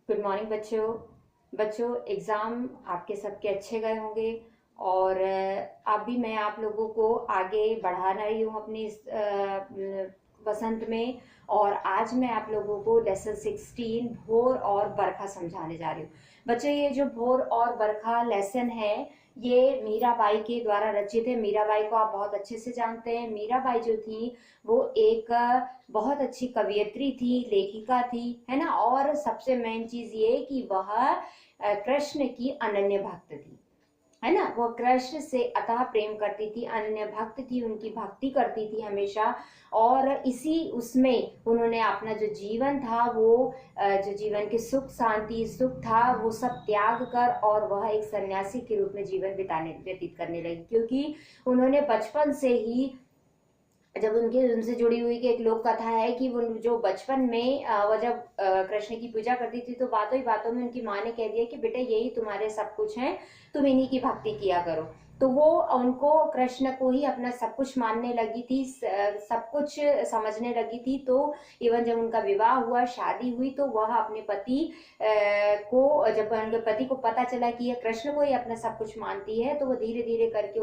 Good morning बच्चों। बच्चों, exam आपके सबके अच्छे गए होंगे और अभी मैं आप लोगों को आगे बढ़ा रही हूँ अपनी इस बसंत में। और आज मैं आप लोगों को लेसन 16 भोर और बरखा समझाने जा रही हूँ। बच्चों, ये जो भोर और बरखा लेसन है ये मीराबाई के द्वारा रचित है। मीराबाई को आप बहुत अच्छे से जानते हैं। मीराबाई जो थी वो एक बहुत अच्छी कवियत्री थी, लेखिका थी, है ना। और सबसे मेन चीज ये कि वह कृष्ण की अनन्य भक्त थी, है ना। वो कृष्ण से अतः प्रेम करती थी, अनन्य भक्त थी, उनकी भक्ति करती थी हमेशा। और इसी उसमें उन्होंने अपना जो जीवन था वो जो जीवन के सुख शांति सुख था वो सब त्याग कर और वह एक सन्यासी के रूप में जीवन बिताने व्यतीत करने लगी, क्योंकि उन्होंने बचपन से ही जब उनके उनसे जुड़ी हुई की एक लोक कथा है कि वो जो बचपन में वह जब कृष्ण की पूजा करती थी तो बातों ही बातों में उनकी माँ ने कह दिया कि बेटे यही तुम्हारे सब कुछ है, तुम इन्हीं की भक्ति किया करो। तो वो उनको कृष्ण को ही अपना सब कुछ मानने लगी थी, सब कुछ समझने लगी थी। तो इवन जब उनका विवाह हुआ, शादी हुई, तो वह अपने पति को, जब उनके पति को पता चला कि यह कृष्ण को ही अपना सब कुछ मानती है, तो वो धीरे धीरे करके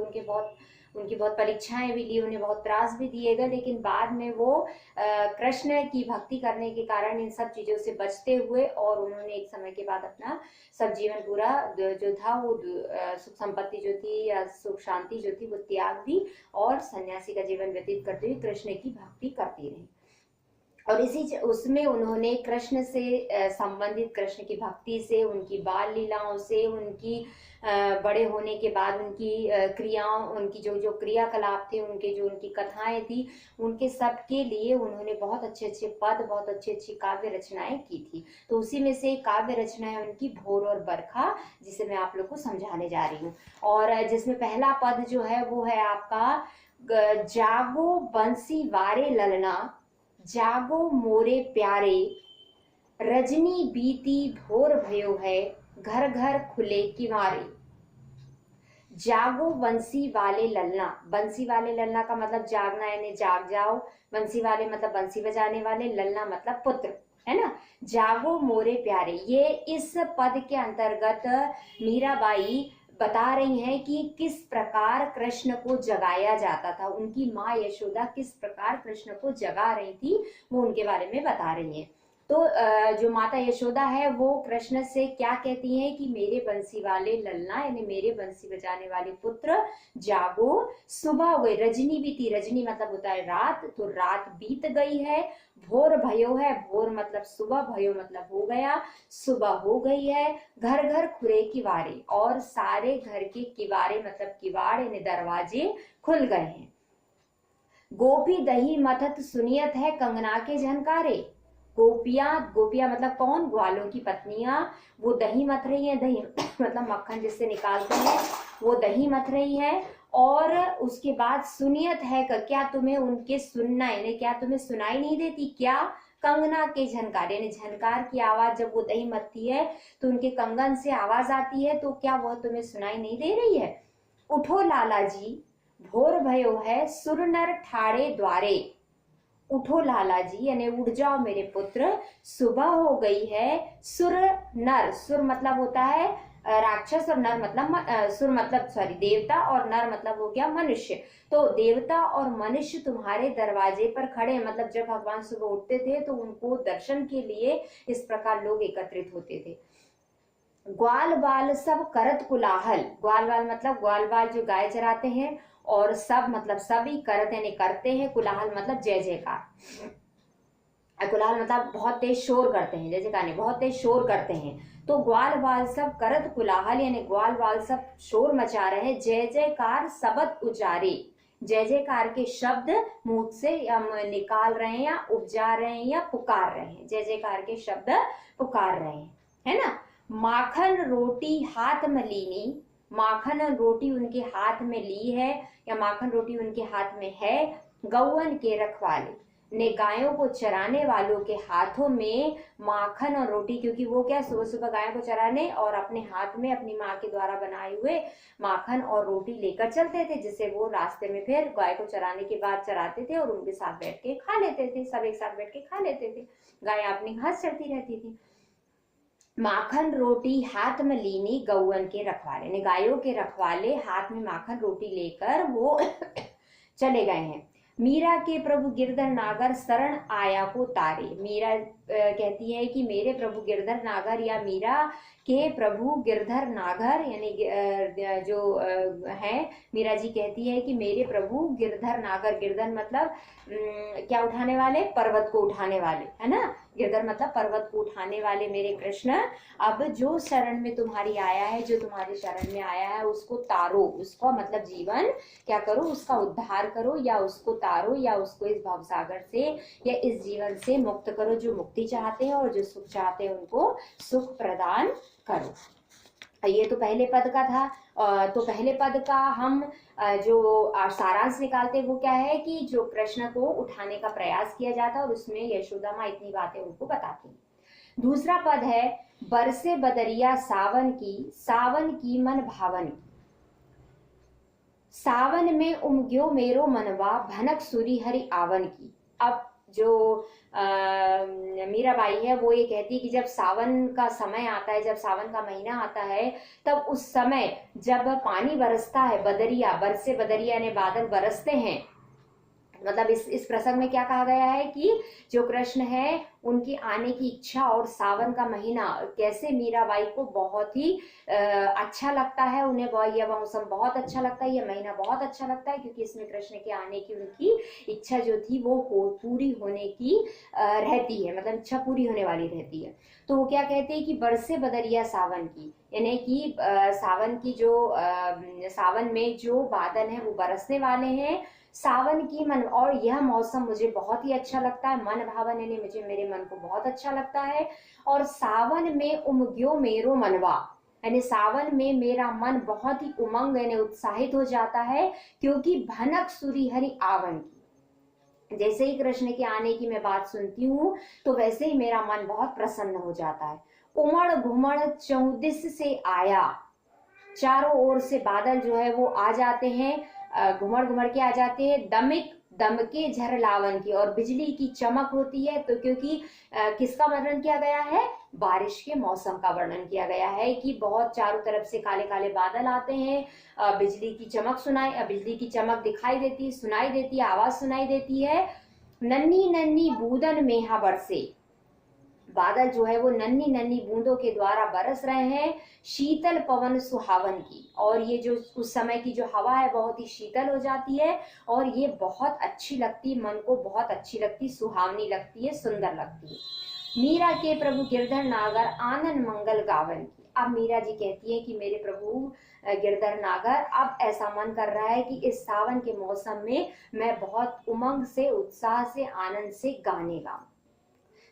उनकी बहुत परीक्षाएं भी ली, उन्हें बहुत त्रास भी दिए गए। लेकिन बाद में वो कृष्ण की भक्ति करने के कारण इन सब चीजों से बचते हुए और उन्होंने एक समय के बाद अपना सब जीवन पूरा जो था वो सुख संपत्ति जो थी या सुख शांति जो थी वो त्याग दी और सन्यासी का जीवन व्यतीत करते हुए कृष्ण की भक्ति करती रही। और इसी उसमें उन्होंने कृष्ण से संबंधित, कृष्ण की भक्ति से, उनकी बाल लीलाओं से, उनकी बड़े होने के बाद उनकी क्रियाओं, उनकी जो जो क्रियाकलाप थे, उनके जो उनकी कथाएं थी, उनके सब के लिए उन्होंने बहुत अच्छे अच्छे पद, बहुत अच्छी अच्छी काव्य रचनाएं की थी। तो उसी में से एक काव्य रचना है उनकी भोर और बरखा, जिसे मैं आप लोग को समझाने जा रही हूँ। और जिसमें पहला पद जो है वो है आपका, जागो बंसी वारे ललना, जागो मोरे प्यारे, रजनी बीती भोर भयो है, घर घर खुले किवारे। जागो बंसी वाले ललना, बंसी वाले ललना का मतलब जागना, यानी जाग जाओ। बंसी वाले मतलब बंसी बजाने वाले, ललना मतलब पुत्र, है ना। जागो मोरे प्यारे, ये इस पद के अंतर्गत मीराबाई बता रही हैं कि किस प्रकार कृष्ण को जगाया जाता था, उनकी माँ यशोदा किस प्रकार कृष्ण को जगा रही थी वो उनके बारे में बता रही हैं। तो जो माता यशोदा है वो कृष्ण से क्या कहती हैं कि मेरे बंसी वाले ललना, यानी मेरे बंसी बजाने वाले पुत्र, जागो, सुबह हो गई, रजनी बीती, रजनी मतलब होता है रात, तो रात बीत गई है। भोर भयो है, भोर मतलब सुबह, भयो मतलब हो गया, सुबह हो गई है। घर घर खुले किवारे, और सारे घर के किवारे मतलब किवाड़ यानी दरवाजे खुल गए हैं। गोपी दही मथत सुनियत है कंगना के झनकारे, गोपियां, गोपियां मतलब कौन, ग्वालों की पत्नियां, वो दही मथ रही हैं, दही मतलब मक्खन जिससे निकालते हैं, वो दही मथ रही है। और उसके बाद सुनियत है, क्या तुम्हें उनके सुनना, यानी क्या तुम्हें सुनाई नहीं देती क्या, कंगना के झनकार, यानी झनकार की आवाज, जब वो दही मथती है तो उनके कंगन से आवाज आती है, तो क्या वह तुम्हें सुनाई नहीं दे रही है। उठो लाला जी भोर भयो है, सुर नर ठाड़े द्वारे, उठो लाला जी यानी उठ जाओ मेरे पुत्र, सुबह हो गई है। सुर नर, सुर मतलब होता है राक्षस, और नर मतलब सुर मतलब सॉरी देवता, और नर मतलब हो गया मनुष्य। तो देवता और मनुष्य तुम्हारे दरवाजे पर खड़े हैं, मतलब जब भगवान सुबह उठते थे तो उनको दर्शन के लिए इस प्रकार लोग एकत्रित होते थे। ग्वाल बाल सब करत कुलाहल, ग्वाल बाल मतलब ग्वाल बाल जो गाय चराते हैं, और सब मतलब सभी, करत यानी करते हैं, कुलाहल मतलब जय जयकार, कुलाहल मतलब बहुत तेज शोर करते हैं, जय जयकार नहीं, बहुत तेज शोर करते हैं। तो ग्वाल बाल सब करत कुलाहल यानी ग्वाल बाल सब शोर मचा रहे हैं, जय जयकार सबद उचारे, जय जयकार के शब्द मुंह से हम निकाल रहे हैं या उपजा रहे हैं या पुकार रहे हैं, जय जयकार के शब्द पुकार रहे हैं, है ना। माखन रोटी हाथ में लीनी, माखन और रोटी उनके हाथ में ली है या माखन रोटी उनके हाथ में है। गौवन के रखवाले ने, गायों को चराने वालों के हाथों में माखन और रोटी, क्योंकि वो क्या सुबह सुबह गायों को चराने और अपने हाथ में अपनी माँ के द्वारा बनाए हुए माखन और रोटी लेकर चलते थे, जिसे वो रास्ते में फिर गाय को चराने के बाद चराते थे और उनके साथ बैठ के खा लेते थे, सब एक साथ बैठ के खा लेते थे, गाय अपनी घास चरती रहती थी। माखन रोटी हाथ में लीनी गौवन के रखवाले, यानी गायों के रखवाले हाथ में माखन रोटी लेकर वो चले गए हैं। मीरा के प्रभु गिरधर नागर शरण आया को तारे। मीरा कहती है कि मेरे प्रभु गिरधर नागर, या मीरा के प्रभु गिरधर नागर यानी जो है, मीरा जी कहती है कि मेरे प्रभु गिरधर नागर, गिरधर मतलब क्या उठाने वाले, पर्वत को उठाने वाले, है ना। गिरधर मतलब पर्वत को उठाने वाले मेरे कृष्ण, अब जो शरण में तुम्हारी आया है, जो तुम्हारे शरण में आया है, उसको तारो, उसको मतलब जीवन क्या करो, उसका उद्धार करो, या उसको तारो, या उसको इस भवसागर से या इस जीवन से मुक्त करो। जो मुक्ति चाहते हैं और जो सुख चाहते हैं उनको सुख प्रदान करो। ये तो पहले पद का था। तो पहले पद का हम जो सारांश निकालते हैं वो क्या है कि जो कृष्ण को उठाने का प्रयास किया जाता है और उसमें यशोदा माँ इतनी बातें उनको बताती हैं। दूसरा पद है बरसे बदरिया सावन की मन भावन की। सावन में उमग्यो मेरो मनवा भनक सुरी हरि आवन की। अब जो मीराबाई है वो ये कहती है कि जब सावन का समय आता है, जब सावन का महीना आता है, तब उस समय जब पानी बरसता है, बदरिया, बरसे बदरिया ने बादल बरसते हैं, मतलब इस प्रसंग में क्या कहा गया है कि जो कृष्ण है उनकी आने की इच्छा, और सावन का महीना कैसे मीराबाई को बहुत ही अच्छा लगता है, उन्हें यह मौसम बहुत अच्छा लगता है, यह महीना बहुत अच्छा लगता है, क्योंकि इसमें कृष्ण के आने की उनकी इच्छा जो थी वो पूरी होने की रहती है, मतलब इच्छा पूरी होने वाली रहती है। तो वो क्या कहते हैं कि बरसे बदरिया सावन की, यानी कि सावन की जो सावन में जो बादल हैं वो बरसने वाले हैं, सावन की मन, और यह मौसम मुझे बहुत ही अच्छा लगता है, मन भावन यानी मुझे मेरे मन को बहुत अच्छा लगता है। और सावन में उमग्यो मेरो मनवा, यानी सावन में मेरा मन बहुत ही उमंग यानी उत्साहित हो जाता है, क्योंकि भनक सुरी हरि आवन की, जैसे ही कृष्ण के आने की मैं बात सुनती हूँ तो वैसे ही मेरा मन बहुत प्रसन्न हो जाता है। उमड़ घुमड़ चौदिस से आया, चारों ओर से बादल जो है वो आ जाते हैं, घुमड़ घुमड़ के आ जाते हैं, दमिक दमके झरलावन की, और बिजली की चमक होती है। तो क्योंकि किसका वर्णन किया गया है, बारिश के मौसम का वर्णन किया गया है कि बहुत चारों तरफ से काले काले बादल आते हैं, बिजली की चमक दिखाई देती, सुनाई देती है, आवाज सुनाई देती है। नन्ही नन्ही बूंदन मेहा बरसे, बादल जो है वो नन्ही नन्ही बूंदों के द्वारा बरस रहे हैं, शीतल पवन सुहावन की, और ये जो उस समय की जो हवा है बहुत ही शीतल हो जाती है, और ये बहुत अच्छी लगती, मन को बहुत अच्छी लगती, सुहावनी लगती है, सुंदर लगती है। मीरा के प्रभु गिरधर नागर आनंद मंगल गावन की। अब मीरा जी कहती है कि मेरे प्रभु गिरधर नागर, अब ऐसा मन कर रहा है कि इस सावन के मौसम में मैं बहुत उमंग से, उत्साह से, आनंद से गाने गाऊं।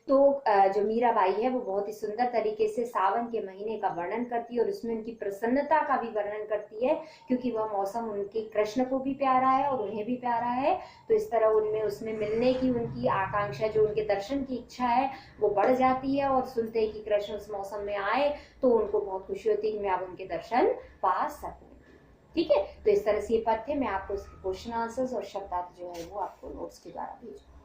तो जो मीराबाई है वो बहुत ही सुंदर तरीके से सावन के महीने का वर्णन करती है, और उसमें उनकी प्रसन्नता का भी वर्णन करती है, क्योंकि वह मौसम उनके कृष्ण को भी प्यारा है और उन्हें भी प्यारा है। तो इस तरह उनमें उसमें मिलने की उनकी आकांक्षा, जो उनके दर्शन की इच्छा है वो बढ़ जाती है, और सुनते ही कि कृष्ण उस मौसम में आए तो उनको बहुत खुशी होती है कि मैं अब उनके दर्शन पा सकूं। ठीक है, तो इस तरह से ये पद थे, मैं आपको उसके क्वेश्चन आंसर्स और शब्दार्थ जो है वो आपको नोट्स के द्वारा भेजूंगा।